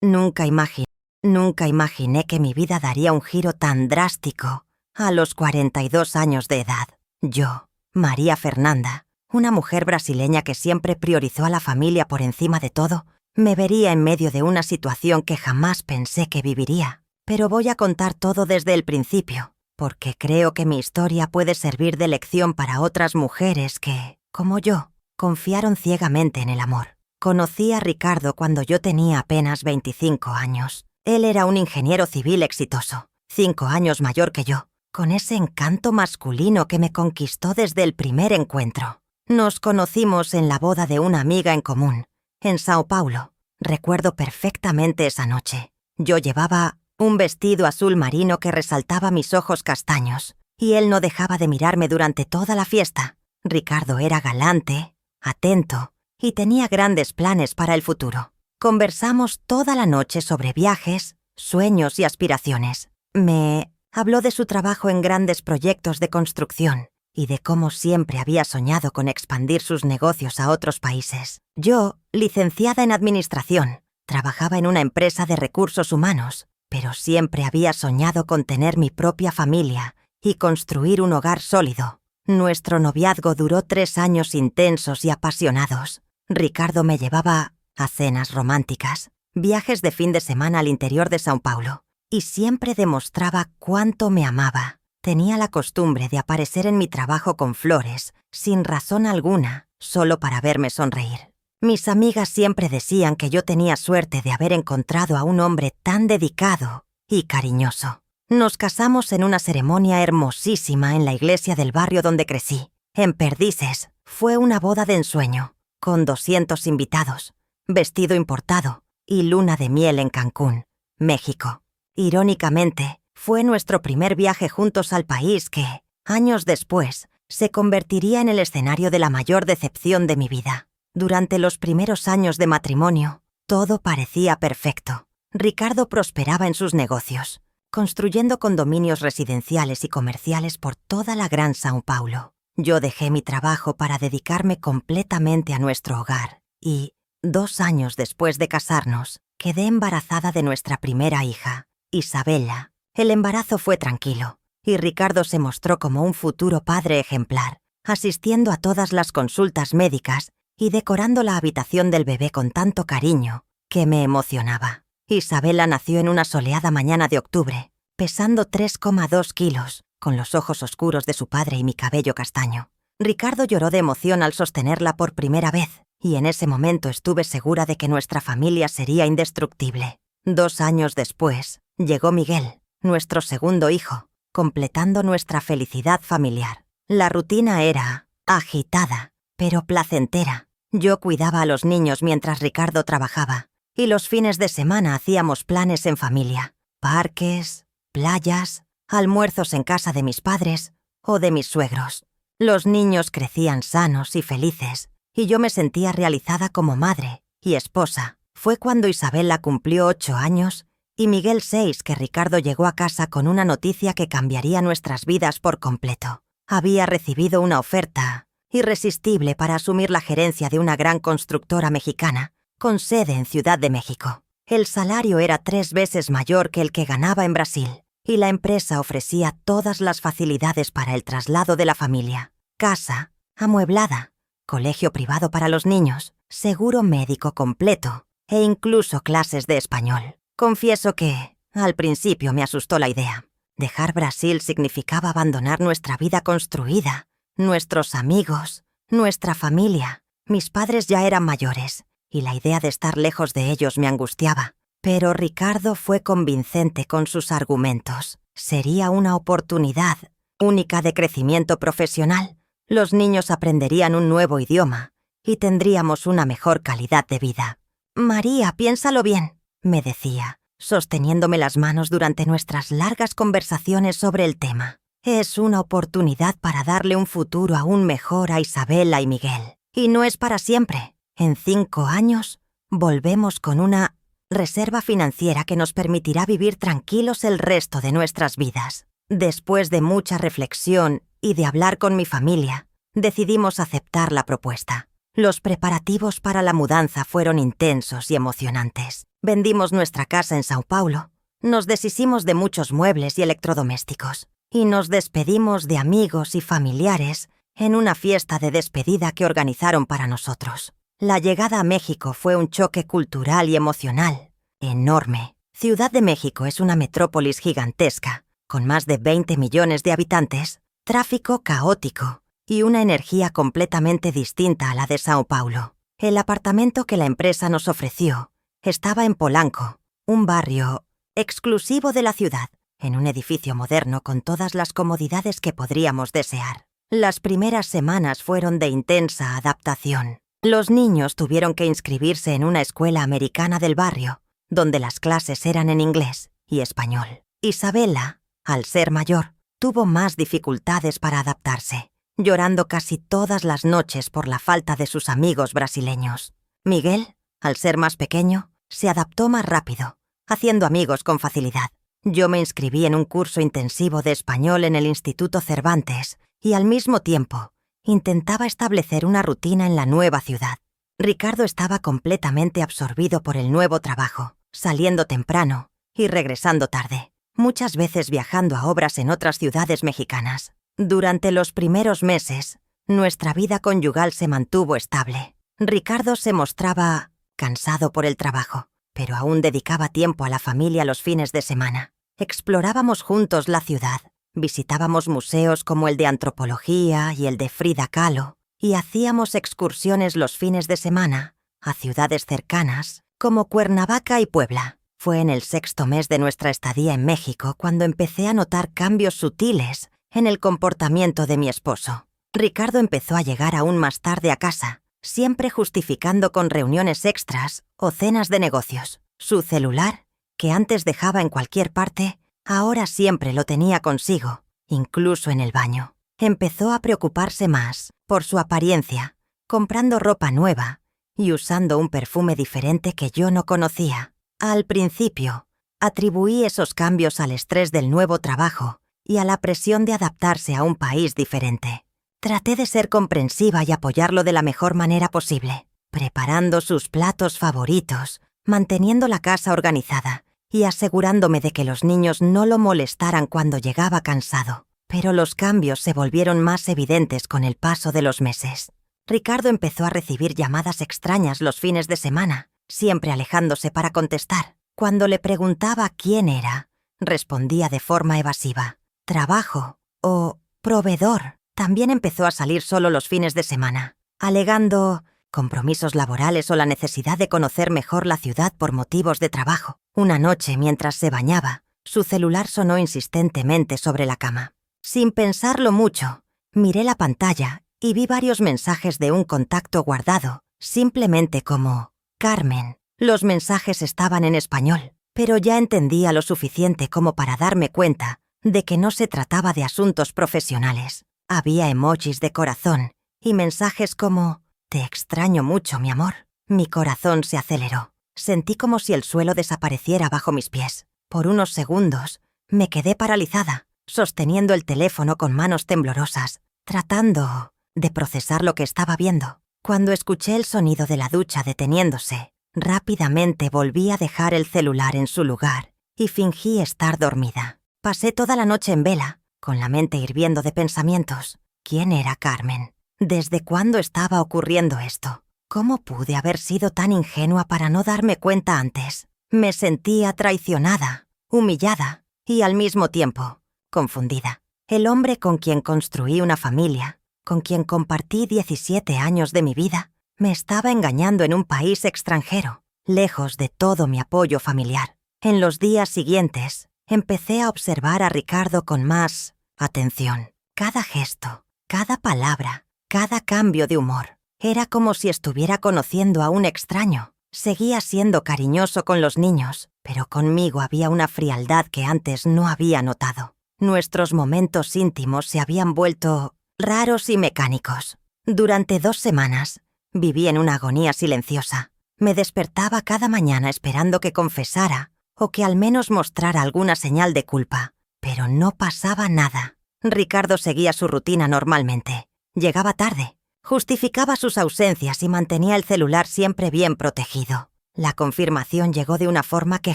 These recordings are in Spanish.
Nunca imaginé que mi vida daría un giro tan drástico a los 42 años de edad. Yo, María Fernanda, una mujer brasileña que siempre priorizó a la familia por encima de todo, me vería en medio de una situación que jamás pensé que viviría. Pero voy a contar todo desde el principio, porque creo que mi historia puede servir de lección para otras mujeres que, como yo, confiaron ciegamente en el amor. Conocí a Ricardo cuando yo tenía apenas 25 años. Él era un ingeniero civil exitoso, 5 años mayor que yo, con ese encanto masculino que me conquistó desde el primer encuentro. Nos conocimos en la boda de una amiga en común, en Sao Paulo. Recuerdo perfectamente esa noche. Yo llevaba un vestido azul marino que resaltaba mis ojos castaños, y él no dejaba de mirarme durante toda la fiesta. Ricardo era galante, atento, y tenía grandes planes para el futuro. Conversamos toda la noche sobre viajes, sueños y aspiraciones. Me habló de su trabajo en grandes proyectos de construcción y de cómo siempre había soñado con expandir sus negocios a otros países. Yo, licenciada en administración, trabajaba en una empresa de recursos humanos, pero siempre había soñado con tener mi propia familia y construir un hogar sólido. Nuestro noviazgo duró 3 años intensos y apasionados. Ricardo me llevaba a cenas románticas, viajes de fin de semana al interior de Sao Paulo, y siempre demostraba cuánto me amaba. Tenía la costumbre de aparecer en mi trabajo con flores, sin razón alguna, solo para verme sonreír. Mis amigas siempre decían que yo tenía suerte de haber encontrado a un hombre tan dedicado y cariñoso. Nos casamos en una ceremonia hermosísima en la iglesia del barrio donde crecí, en Perdices. Fue una boda de ensueño, con 200 invitados, vestido importado y luna de miel en Cancún, México. Irónicamente, fue nuestro primer viaje juntos al país que, años después, se convertiría en el escenario de la mayor decepción de mi vida. Durante los primeros años de matrimonio, todo parecía perfecto. Ricardo prosperaba en sus negocios, construyendo condominios residenciales y comerciales por toda la Gran Sao Paulo. Yo dejé mi trabajo para dedicarme completamente a nuestro hogar y, 2 años después de casarnos, quedé embarazada de nuestra primera hija, Isabella. El embarazo fue tranquilo y Ricardo se mostró como un futuro padre ejemplar, asistiendo a todas las consultas médicas y decorando la habitación del bebé con tanto cariño que me emocionaba. Isabela nació en una soleada mañana de octubre, pesando 3,2 kilos, con los ojos oscuros de su padre y mi cabello castaño. Ricardo lloró de emoción al sostenerla por primera vez, y en ese momento estuve segura de que nuestra familia sería indestructible. 2 años después, llegó Miguel, nuestro segundo hijo, completando nuestra felicidad familiar. La rutina era agitada, pero placentera. Yo cuidaba a los niños mientras Ricardo trabajaba, y los fines de semana hacíamos planes en familia, parques, playas, almuerzos en casa de mis padres o de mis suegros. Los niños crecían sanos y felices, y yo me sentía realizada como madre y esposa. Fue cuando Isabela cumplió 8 años y Miguel 6 que Ricardo llegó a casa con una noticia que cambiaría nuestras vidas por completo. Había recibido una oferta irresistible para asumir la gerencia de una gran constructora mexicana, con sede en Ciudad de México. El salario era 3 veces mayor que el que ganaba en Brasil, y la empresa ofrecía todas las facilidades para el traslado de la familia: casa amueblada, colegio privado para los niños, seguro médico completo e incluso clases de español. Confieso que, al principio, me asustó la idea. Dejar Brasil significaba abandonar nuestra vida construida, nuestros amigos, nuestra familia. Mis padres ya eran mayores, y la idea de estar lejos de ellos me angustiaba. Pero Ricardo fue convincente con sus argumentos. Sería una oportunidad única de crecimiento profesional. Los niños aprenderían un nuevo idioma y tendríamos una mejor calidad de vida. «María, piénsalo bien», me decía, sosteniéndome las manos durante nuestras largas conversaciones sobre el tema. «Es una oportunidad para darle un futuro aún mejor a Isabela y Miguel. Y no es para siempre. En 5 años, volvemos con una reserva financiera que nos permitirá vivir tranquilos el resto de nuestras vidas». Después de mucha reflexión y de hablar con mi familia, decidimos aceptar la propuesta. Los preparativos para la mudanza fueron intensos y emocionantes. Vendimos nuestra casa en Sao Paulo, nos deshicimos de muchos muebles y electrodomésticos, y nos despedimos de amigos y familiares en una fiesta de despedida que organizaron para nosotros. La llegada a México fue un choque cultural y emocional enorme. Ciudad de México es una metrópolis gigantesca, con más de 20 millones de habitantes, tráfico caótico y una energía completamente distinta a la de Sao Paulo. El apartamento que la empresa nos ofreció estaba en Polanco, un barrio exclusivo de la ciudad, en un edificio moderno con todas las comodidades que podríamos desear. Las primeras semanas fueron de intensa adaptación. Los niños tuvieron que inscribirse en una escuela americana del barrio, donde las clases eran en inglés y español. Isabela, al ser mayor, tuvo más dificultades para adaptarse, llorando casi todas las noches por la falta de sus amigos brasileños. Miguel, al ser más pequeño, se adaptó más rápido, haciendo amigos con facilidad. Yo me inscribí en un curso intensivo de español en el Instituto Cervantes y al mismo tiempo intentaba establecer una rutina en la nueva ciudad. Ricardo estaba completamente absorbido por el nuevo trabajo, saliendo temprano y regresando tarde, muchas veces viajando a obras en otras ciudades mexicanas. Durante los primeros meses, nuestra vida conyugal se mantuvo estable. Ricardo se mostraba cansado por el trabajo, pero aún dedicaba tiempo a la familia los fines de semana. Explorábamos juntos la ciudad, visitábamos museos como el de antropología y el de Frida Kahlo, y hacíamos excursiones los fines de semana a ciudades cercanas como Cuernavaca y Puebla. Fue en el 6º mes de nuestra estadía en México cuando empecé a notar cambios sutiles en el comportamiento de mi esposo. Ricardo empezó a llegar aún más tarde a casa, siempre justificando con reuniones extras o cenas de negocios. Su celular, que antes dejaba en cualquier parte, ahora siempre lo tenía consigo, incluso en el baño. Empezó a preocuparse más por su apariencia, comprando ropa nueva y usando un perfume diferente que yo no conocía. Al principio, atribuí esos cambios al estrés del nuevo trabajo y a la presión de adaptarse a un país diferente. Traté de ser comprensiva y apoyarlo de la mejor manera posible, preparando sus platos favoritos, manteniendo la casa organizada y asegurándome de que los niños no lo molestaran cuando llegaba cansado. Pero los cambios se volvieron más evidentes con el paso de los meses. Ricardo empezó a recibir llamadas extrañas los fines de semana, siempre alejándose para contestar. Cuando le preguntaba quién era, respondía de forma evasiva: trabajo o proveedor. También empezó a salir solo los fines de semana, alegando compromisos laborales o la necesidad de conocer mejor la ciudad por motivos de trabajo. Una noche, mientras se bañaba, su celular sonó insistentemente sobre la cama. Sin pensarlo mucho, miré la pantalla y vi varios mensajes de un contacto guardado, simplemente como Carmen. Los mensajes estaban en español, pero ya entendía lo suficiente como para darme cuenta de que no se trataba de asuntos profesionales. Había emojis de corazón y mensajes como «Te extraño mucho, mi amor». Mi corazón se aceleró. Sentí como si el suelo desapareciera bajo mis pies. Por unos segundos, me quedé paralizada, sosteniendo el teléfono con manos temblorosas, tratando de procesar lo que estaba viendo. Cuando escuché el sonido de la ducha deteniéndose, rápidamente volví a dejar el celular en su lugar y fingí estar dormida. Pasé toda la noche en vela, con la mente hirviendo de pensamientos. ¿Quién era Carmen? ¿Desde cuándo estaba ocurriendo esto? ¿Cómo pude haber sido tan ingenua para no darme cuenta antes? Me sentía traicionada, humillada y al mismo tiempo confundida. El hombre con quien construí una familia, con quien compartí 17 años de mi vida, me estaba engañando en un país extranjero, lejos de todo mi apoyo familiar. En los días siguientes, empecé a observar a Ricardo con más atención. Cada gesto, cada palabra, cada cambio de humor. Era como si estuviera conociendo a un extraño. Seguía siendo cariñoso con los niños, pero conmigo había una frialdad que antes no había notado. Nuestros momentos íntimos se habían vuelto raros y mecánicos. Durante 2 semanas, viví en una agonía silenciosa. Me despertaba cada mañana esperando que confesara o que al menos mostrara alguna señal de culpa. Pero no pasaba nada. Ricardo seguía su rutina normalmente. Llegaba tarde, justificaba sus ausencias y mantenía el celular siempre bien protegido. La confirmación llegó de una forma que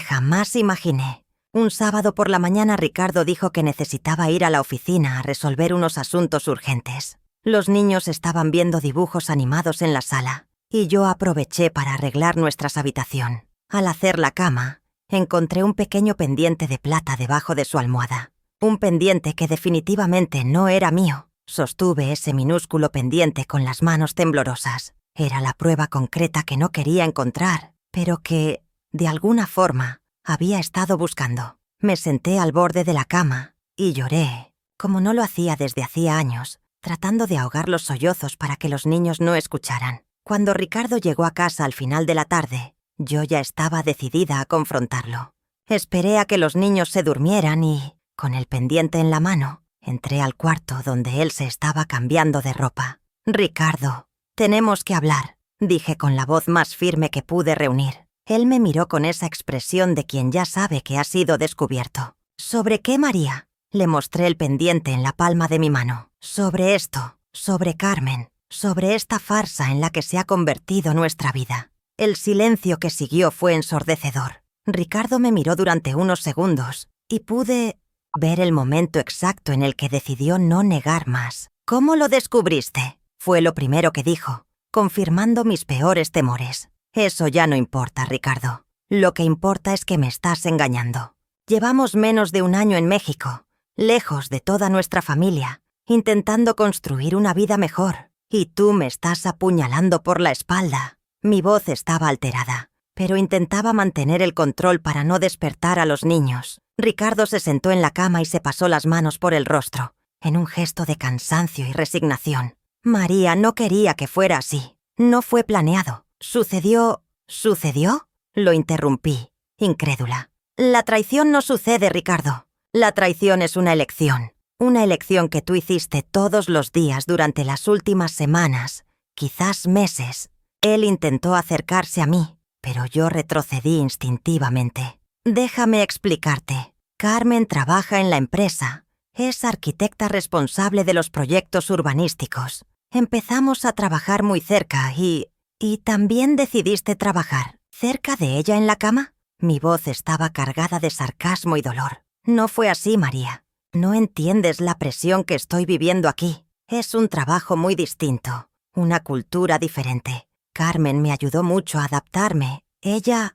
jamás imaginé. Un sábado por la mañana Ricardo dijo que necesitaba ir a la oficina a resolver unos asuntos urgentes. Los niños estaban viendo dibujos animados en la sala, y yo aproveché para arreglar nuestra habitación. Al hacer la cama, encontré un pequeño pendiente de plata debajo de su almohada. Un pendiente que definitivamente no era mío. Sostuve ese minúsculo pendiente con las manos temblorosas. Era la prueba concreta que no quería encontrar, pero que, de alguna forma, había estado buscando. Me senté al borde de la cama y lloré, como no lo hacía desde hacía años, tratando de ahogar los sollozos para que los niños no escucharan. Cuando Ricardo llegó a casa al final de la tarde, yo ya estaba decidida a confrontarlo. Esperé a que los niños se durmieran y, con el pendiente en la mano, entré al cuarto donde él se estaba cambiando de ropa. «Ricardo, tenemos que hablar», dije con la voz más firme que pude reunir. Él me miró con esa expresión de quien ya sabe que ha sido descubierto. «¿Sobre qué, María?». Le mostré el pendiente en la palma de mi mano. «Sobre esto, sobre Carmen, sobre esta farsa en la que se ha convertido nuestra vida». El silencio que siguió fue ensordecedor. Ricardo me miró durante unos segundos y pude ver el momento exacto en el que decidió no negar más. «¿Cómo lo descubriste?», fue lo primero que dijo, confirmando mis peores temores. «Eso ya no importa, Ricardo. Lo que importa es que me estás engañando. Llevamos menos de un año en México, lejos de toda nuestra familia, intentando construir una vida mejor, y tú me estás apuñalando por la espalda». Mi voz estaba alterada, pero intentaba mantener el control para no despertar a los niños. Ricardo se sentó en la cama y se pasó las manos por el rostro, en un gesto de cansancio y resignación. «María, no quería que fuera así. No fue planeado. ¿Sucedió? Lo interrumpí, incrédula. «La traición no sucede, Ricardo. La traición es una elección que tú hiciste todos los días durante las últimas semanas, quizás meses». Él intentó acercarse a mí, pero yo retrocedí instintivamente. «Déjame explicarte. Carmen trabaja en la empresa. Es arquitecta responsable de los proyectos urbanísticos. Empezamos a trabajar muy cerca y también decidiste trabajar cerca de ella en la cama». Mi voz estaba cargada de sarcasmo y dolor. «No fue así, María. No entiendes la presión que estoy viviendo aquí. Es un trabajo muy distinto, una cultura diferente. Carmen me ayudó mucho a adaptarme. ¿Ella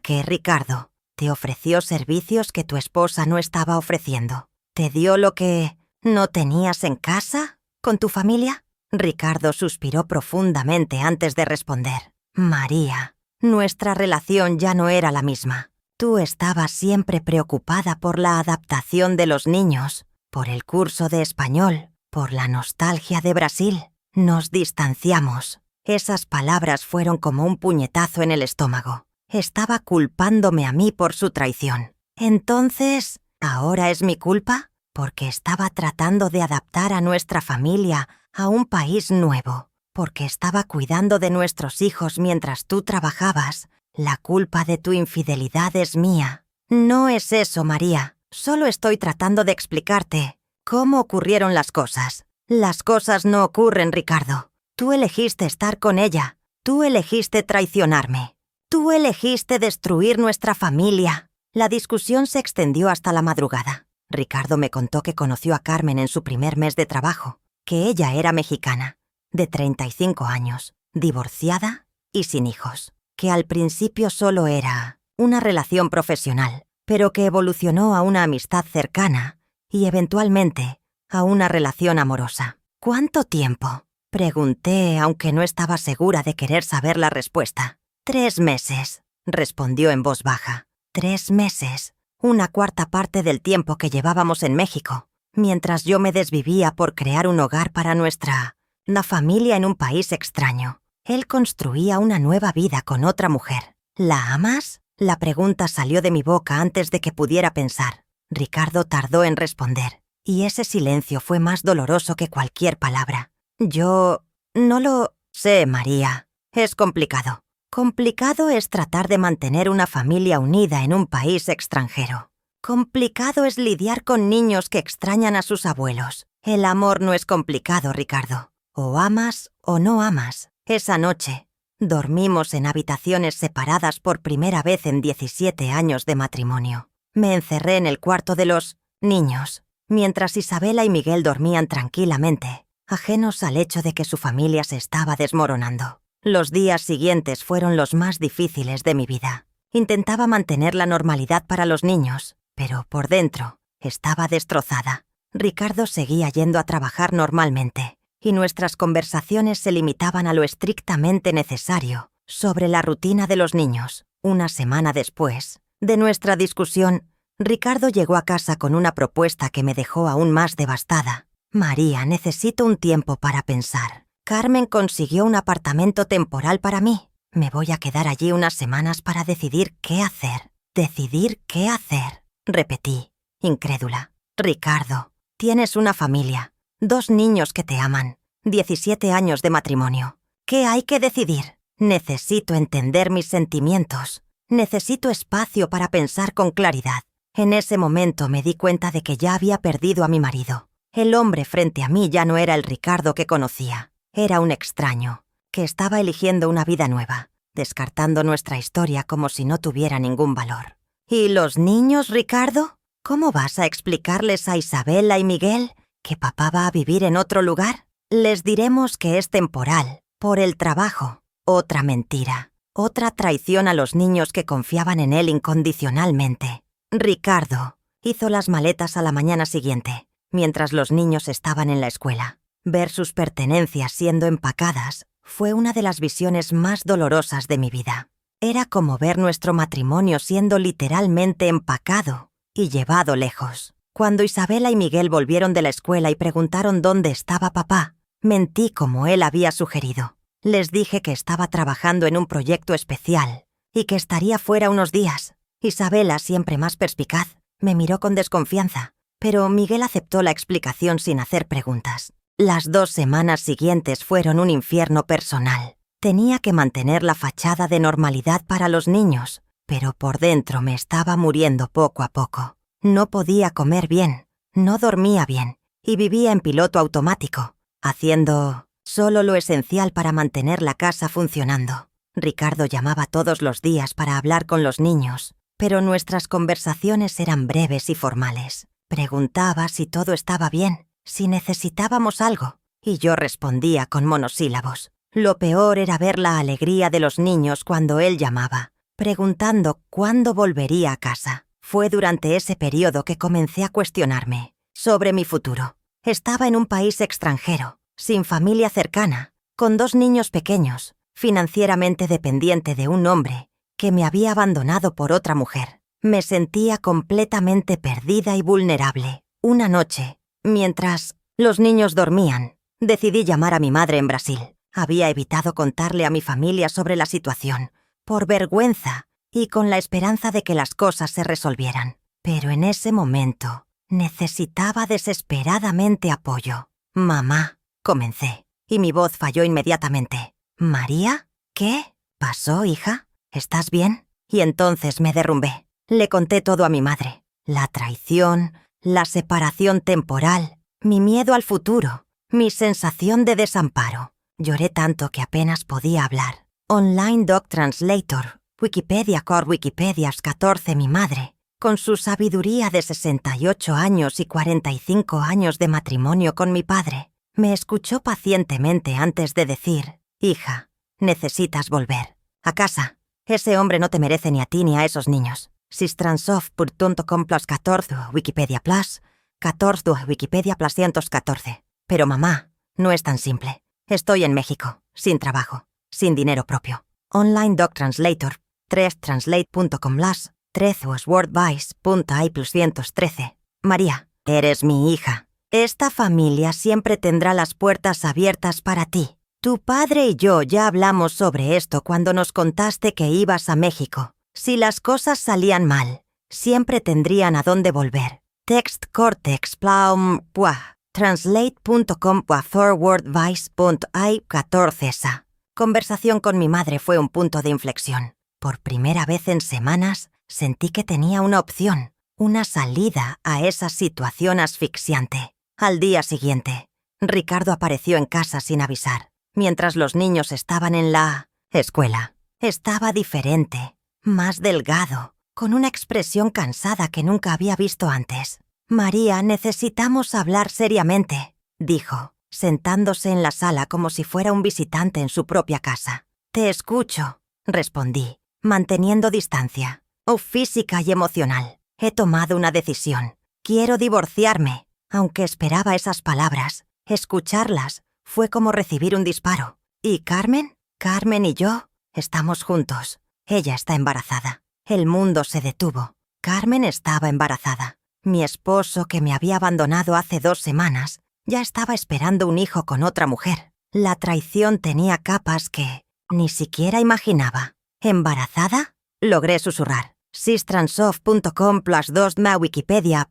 qué, Ricardo? ¿Te ofreció servicios que tu esposa no estaba ofreciendo? ¿Te dio lo que no tenías en casa, con tu familia?» Ricardo suspiró profundamente antes de responder. «María, nuestra relación ya no era la misma. Tú estabas siempre preocupada por la adaptación de los niños, por el curso de español, por la nostalgia de Brasil. Nos distanciamos». Esas palabras fueron como un puñetazo en el estómago. Estaba culpándome a mí por su traición. «Entonces, ¿ahora es mi culpa? Porque estaba tratando de adaptar a nuestra familia a un país nuevo. Porque estaba cuidando de nuestros hijos mientras tú trabajabas. La culpa de tu infidelidad es mía». «No es eso, María. Solo estoy tratando de explicarte cómo ocurrieron las cosas». «Las cosas no ocurren, Ricardo. Tú elegiste estar con ella. Tú elegiste traicionarme. Tú elegiste destruir nuestra familia». La discusión se extendió hasta la madrugada. Ricardo me contó que conoció a Carmen en su primer mes de trabajo, que ella era mexicana, de 35 años, divorciada y sin hijos, que al principio solo era una relación profesional, pero que evolucionó a una amistad cercana y eventualmente a una relación amorosa. «¿Cuánto tiempo?», pregunté, aunque no estaba segura de querer saber la respuesta. «3 meses», respondió en voz baja. 3 meses, una cuarta parte del tiempo que llevábamos en México, mientras yo me desvivía por crear un hogar para nuestra familia en un país extraño. Él construía una nueva vida con otra mujer. «¿La amas?». La pregunta salió de mi boca antes de que pudiera pensar. Ricardo tardó en responder, y ese silencio fue más doloroso que cualquier palabra. «Yo no lo sé, María. Es complicado. Complicado es tratar de mantener una familia unida en un país extranjero. Complicado es lidiar con niños que extrañan a sus abuelos. El amor no es complicado, Ricardo. O amas o no amas». Esa noche, Dormimos en habitaciones separadas por primera vez en 17 años de matrimonio. Me encerré en el cuarto de los niños, mientras Isabela y Miguel dormían tranquilamente, ajenos al hecho de que su familia se estaba desmoronando. Los días siguientes fueron los más difíciles de mi vida. Intentaba mantener la normalidad para los niños, pero por dentro estaba destrozada. Ricardo seguía yendo a trabajar normalmente, y nuestras conversaciones se limitaban a lo estrictamente necesario sobre la rutina de los niños. Una semana después de nuestra discusión, Ricardo llegó a casa con una propuesta que me dejó aún más devastada. María, necesito un tiempo para pensar. Carmen consiguió un apartamento temporal para mí. Me voy a quedar allí unas semanas para decidir qué hacer. Decidir qué hacer, repetí, incrédula. Ricardo, tienes una familia, 2 niños que te aman, 17 años de matrimonio. ¿Qué hay que decidir? Necesito entender mis sentimientos. Necesito espacio para pensar con claridad. En ese momento me di cuenta de que ya había perdido a mi marido. El hombre frente a mí ya no era el Ricardo que conocía. Era un extraño, que estaba eligiendo una vida nueva, descartando nuestra historia como si no tuviera ningún valor. ¿Y los niños, Ricardo? ¿Cómo vas a explicarles a Isabela y Miguel que papá va a vivir en otro lugar? Les diremos que es temporal, por el trabajo. Otra mentira, otra traición a los niños que confiaban en él incondicionalmente. Ricardo hizo las maletas a la mañana siguiente, mientras los niños estaban en la escuela. Ver sus pertenencias siendo empacadas fue una de las visiones más dolorosas de mi vida. Era como ver nuestro matrimonio siendo literalmente empacado y llevado lejos. Cuando Isabela y Miguel volvieron de la escuela y preguntaron dónde estaba papá, mentí como él había sugerido. Les dije que estaba trabajando en un proyecto especial y que estaría fuera unos días. Isabela, siempre más perspicaz, me miró con desconfianza, pero Miguel aceptó la explicación sin hacer preguntas. Las 2 semanas siguientes fueron un infierno personal. Tenía que mantener la fachada de normalidad para los niños, pero por dentro me estaba muriendo poco a poco. No podía comer bien, no dormía bien y vivía en piloto automático, haciendo solo lo esencial para mantener la casa funcionando. Ricardo llamaba todos los días para hablar con los niños, pero nuestras conversaciones eran breves y formales. Preguntaba si todo estaba bien, si necesitábamos algo, y yo respondía con monosílabos. Lo peor era ver la alegría de los niños cuando él llamaba, preguntando cuándo volvería a casa. Fue durante ese periodo que comencé a cuestionarme sobre mi futuro. Estaba en un país extranjero, sin familia cercana, con 2 niños pequeños, financieramente dependiente de un hombre que me había abandonado por otra mujer. Me sentía completamente perdida y vulnerable. Una noche, mientras los niños dormían, decidí llamar a mi madre en Brasil. Había evitado contarle a mi familia sobre la situación, por vergüenza y con la esperanza de que las cosas se resolvieran. Pero en ese momento necesitaba desesperadamente apoyo. «Mamá», comencé, y mi voz falló inmediatamente. «¿María? ¿Qué? ¿Pasó, hija? ¿Estás bien?» Y entonces me derrumbé. Le conté todo a mi madre. La traición, la separación temporal, mi miedo al futuro, mi sensación de desamparo. Lloré tanto que apenas podía hablar. Online Doc Translator, Wikipedia Core Wikipedias 14. Mi madre, con su sabiduría de 68 años y 45 años de matrimonio con mi padre, me escuchó pacientemente antes de decir: «Hija, necesitas volver a casa. Ese hombre no te merece ni a ti ni a esos niños. Sistransoft.com plus 14 Wikipedia plus 14 Wikipedia plus 114. Pero mamá, no es tan simple. Estoy en México, sin trabajo, sin dinero propio. Online Doc Translator, 3translate.com plus 13 wordvice.ai plus 113. María, eres mi hija. Esta familia siempre tendrá las puertas abiertas para ti. Tu padre y yo ya hablamos sobre esto cuando nos contaste que ibas a México. Si las cosas salían mal, siempre tendrían a dónde volver. Text Cortex Plaum Pua Translate.com forwardvice.ai 14 esa. Conversación con mi madre fue un punto de inflexión. Por primera vez en semanas, sentí que tenía una opción, una salida a esa situación asfixiante. Al día siguiente, Ricardo apareció en casa sin avisar. Mientras los niños estaban en la Escuela. Estaba diferente, más delgado, con una expresión cansada que nunca había visto antes. María, necesitamos hablar seriamente, dijo, sentándose en la sala como si fuera un visitante en su propia casa. Te escucho, respondí, manteniendo distancia, física y emocional. He tomado una decisión. Quiero divorciarme. Aunque esperaba esas palabras, escucharlas fue como recibir un disparo. ¿Y Carmen? Carmen y yo estamos juntos. Ella está embarazada. El mundo se detuvo. Carmen estaba embarazada. Mi esposo, que me había abandonado hace 2 semanas, ya estaba esperando un hijo con otra mujer. La traición tenía capas que ni siquiera imaginaba. ¿Embarazada? Logré susurrar. Sistransov.com +2 ma Wikipedia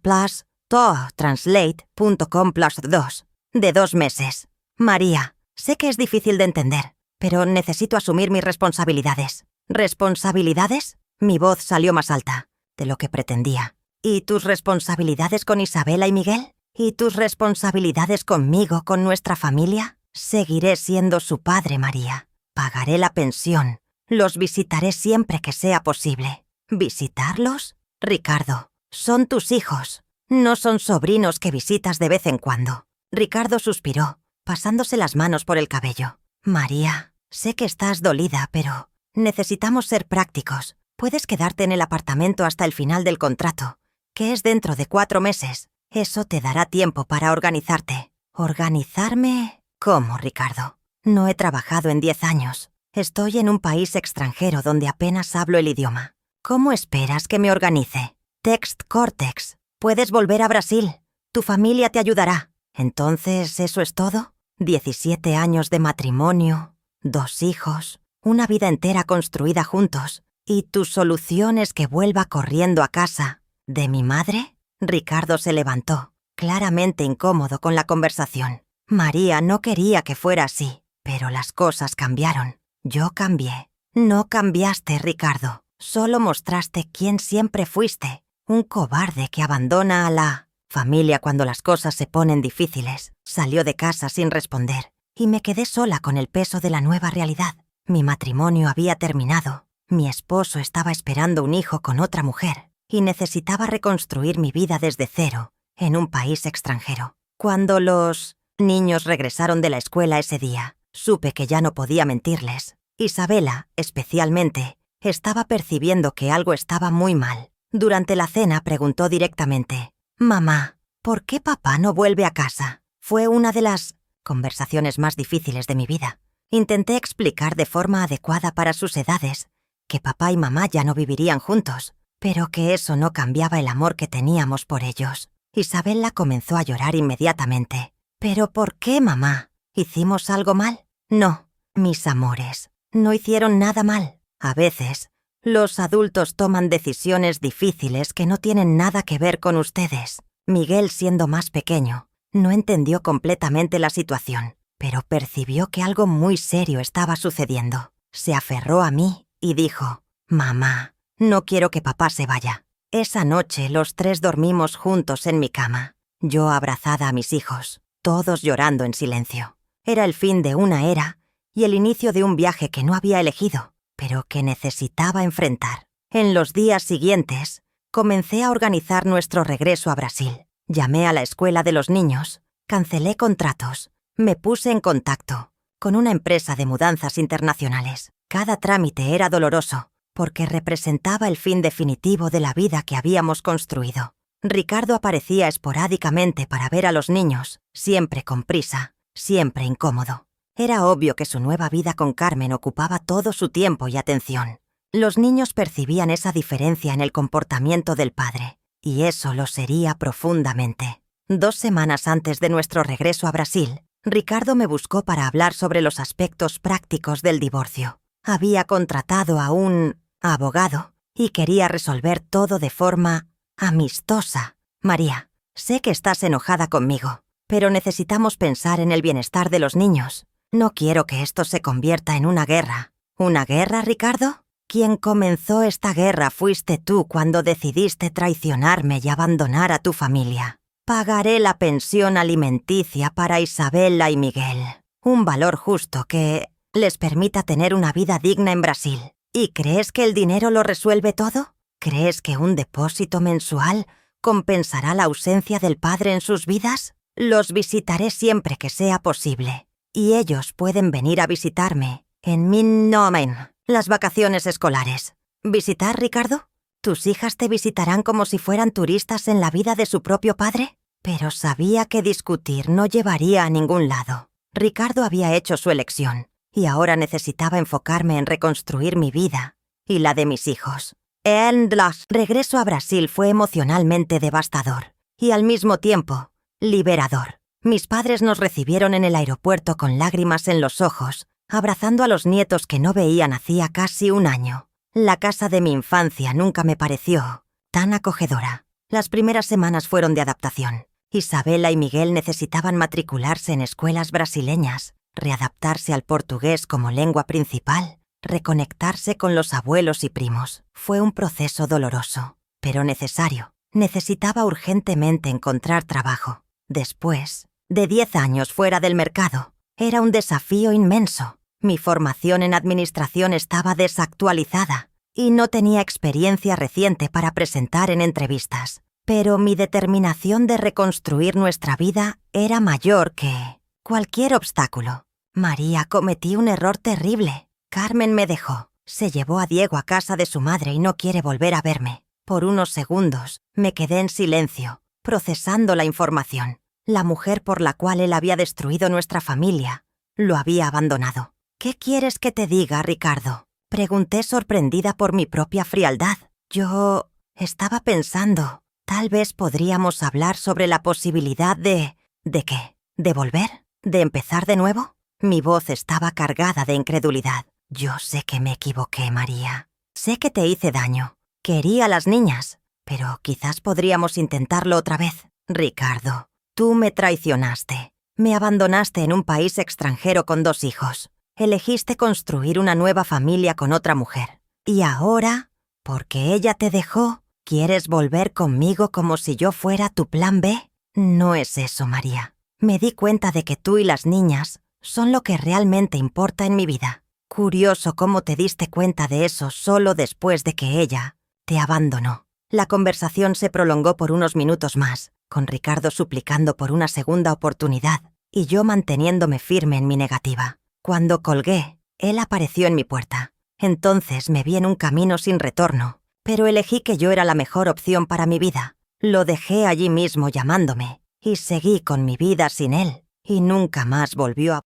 +translate.com +2. De 2 meses. María, sé que es difícil de entender, pero necesito asumir mis responsabilidades. ¿Responsabilidades? Mi voz salió más alta de lo que pretendía. ¿Y tus responsabilidades con Isabela y Miguel? ¿Y tus responsabilidades conmigo, con nuestra familia? Seguiré siendo su padre, María. Pagaré la pensión. Los visitaré siempre que sea posible. ¿Visitarlos? Ricardo, son tus hijos. No son sobrinos que visitas de vez en cuando. Ricardo suspiró, pasándose las manos por el cabello. María, sé que estás dolida, pero necesitamos ser prácticos. Puedes quedarte en el apartamento hasta el final del contrato, que es dentro de 4 meses. Eso te dará tiempo para organizarte. ¿Organizarme? ¿Cómo, Ricardo? No he trabajado en 10 años. Estoy en un país extranjero donde apenas hablo el idioma. ¿Cómo esperas que me organice? Text Cortex. Puedes volver a Brasil. Tu familia te ayudará. Entonces, ¿eso es todo? 17 años de matrimonio, 2 hijos, una vida entera construida juntos. ¿Y tu solución es que vuelva corriendo a casa de mi madre? Ricardo se levantó, claramente incómodo con la conversación. María no quería que fuera así, pero las cosas cambiaron. Yo cambié. No cambiaste, Ricardo. Solo mostraste quién siempre fuiste. Un cobarde que abandona a la familia cuando las cosas se ponen difíciles. Salió de casa sin responder, y me quedé sola con el peso de la nueva realidad. Mi matrimonio había terminado. Mi esposo estaba esperando un hijo con otra mujer, y necesitaba reconstruir mi vida desde cero, en un país extranjero. Cuando los niños regresaron de la escuela ese día, supe que ya no podía mentirles. Isabela, especialmente, estaba percibiendo que algo estaba muy mal. Durante la cena preguntó directamente: «Mamá, ¿por qué papá no vuelve a casa?». Fue una de las conversaciones más difíciles de mi vida. Intenté explicar de forma adecuada para sus edades que papá y mamá ya no vivirían juntos, pero que eso no cambiaba el amor que teníamos por ellos. Isabela comenzó a llorar inmediatamente. «¿Pero por qué, mamá? ¿Hicimos algo mal?». «No, mis amores, no hicieron nada mal. A veces, los adultos toman decisiones difíciles que no tienen nada que ver con ustedes». Miguel, siendo más pequeño, no entendió completamente la situación, pero percibió que algo muy serio estaba sucediendo. Se aferró a mí y dijo: «Mamá, no quiero que papá se vaya». Esa noche los 3 dormimos juntos en mi cama, yo abrazada a mis hijos, todos llorando en silencio. Era el fin de una era y el inicio de un viaje que no había elegido, pero que necesitaba enfrentar. En los días siguientes, comencé a organizar nuestro regreso a Brasil. Llamé a la escuela de los niños, cancelé contratos, me puse en contacto con una empresa de mudanzas internacionales. Cada trámite era doloroso, porque representaba el fin definitivo de la vida que habíamos construido. Ricardo aparecía esporádicamente para ver a los niños, siempre con prisa, siempre incómodo. Era obvio que su nueva vida con Carmen ocupaba todo su tiempo y atención. Los niños percibían esa diferencia en el comportamiento del padre, y eso lo sería profundamente. 2 semanas antes de nuestro regreso a Brasil, Ricardo me buscó para hablar sobre los aspectos prácticos del divorcio. Había contratado a un abogado y quería resolver todo de forma amistosa. «María, sé que estás enojada conmigo, pero necesitamos pensar en el bienestar de los niños. No quiero que esto se convierta en una guerra». «¿Una guerra, Ricardo? Quien comenzó esta guerra fuiste tú cuando decidiste traicionarme y abandonar a tu familia. Pagaré la pensión alimenticia para Isabela y Miguel, un valor justo que les permita tener una vida digna en Brasil. ¿Y crees que el dinero lo resuelve todo? ¿Crees que un depósito mensual compensará la ausencia del padre en sus vidas? Los visitaré siempre que sea posible. Y ellos pueden venir a visitarme en mi nomen, las vacaciones escolares. ¿Visitar, Ricardo? ¿Tus hijas te visitarán como si fueran turistas en la vida de su propio padre? Pero sabía que discutir no llevaría a ningún lado. Ricardo había hecho su elección, y ahora necesitaba enfocarme en reconstruir mi vida y la de mis hijos. El regreso a Brasil fue emocionalmente devastador y al mismo tiempo liberador. Mis padres nos recibieron en el aeropuerto con lágrimas en los ojos, abrazando a los nietos que no veían hacía casi un año. La casa de mi infancia nunca me pareció tan acogedora. Las primeras semanas fueron de adaptación. Isabela y Miguel necesitaban matricularse en escuelas brasileñas, readaptarse al portugués como lengua principal, reconectarse con los abuelos y primos. Fue un proceso doloroso, pero necesario. Necesitaba urgentemente encontrar trabajo. Después de 10 años fuera del mercado, era un desafío inmenso. Mi formación en administración estaba desactualizada y no tenía experiencia reciente para presentar en entrevistas. Pero mi determinación de reconstruir nuestra vida era mayor que cualquier obstáculo. María, cometí un error terrible. Carmen me dejó. Se llevó a Diego a casa de su madre y no quiere volver a verme. Por unos segundos me quedé en silencio, procesando la información. La mujer por la cual él había destruido nuestra familia lo había abandonado. ¿Qué quieres que te diga, Ricardo? Pregunté sorprendida por mi propia frialdad. Yo estaba pensando, tal vez podríamos hablar sobre la posibilidad ¿De qué? ¿De volver? ¿De empezar de nuevo? Mi voz estaba cargada de incredulidad. Yo sé que me equivoqué, María. Sé que te hice daño. Quería a las niñas, pero quizás podríamos intentarlo otra vez. Ricardo, tú me traicionaste. Me abandonaste en un país extranjero con 2 hijos. Elegiste construir una nueva familia con otra mujer. Y ahora, porque ella te dejó, ¿quieres volver conmigo como si yo fuera tu plan B? No es eso, María. Me di cuenta de que tú y las niñas son lo que realmente importa en mi vida. Curioso cómo te diste cuenta de eso solo después de que ella te abandonó. La conversación se prolongó por unos minutos más, con Ricardo suplicando por una segunda oportunidad y yo manteniéndome firme en mi negativa. Cuando colgué, él apareció en mi puerta. Entonces me vi en un camino sin retorno, pero elegí que yo era la mejor opción para mi vida. Lo dejé allí mismo llamándome y seguí con mi vida sin él, y nunca más volvió a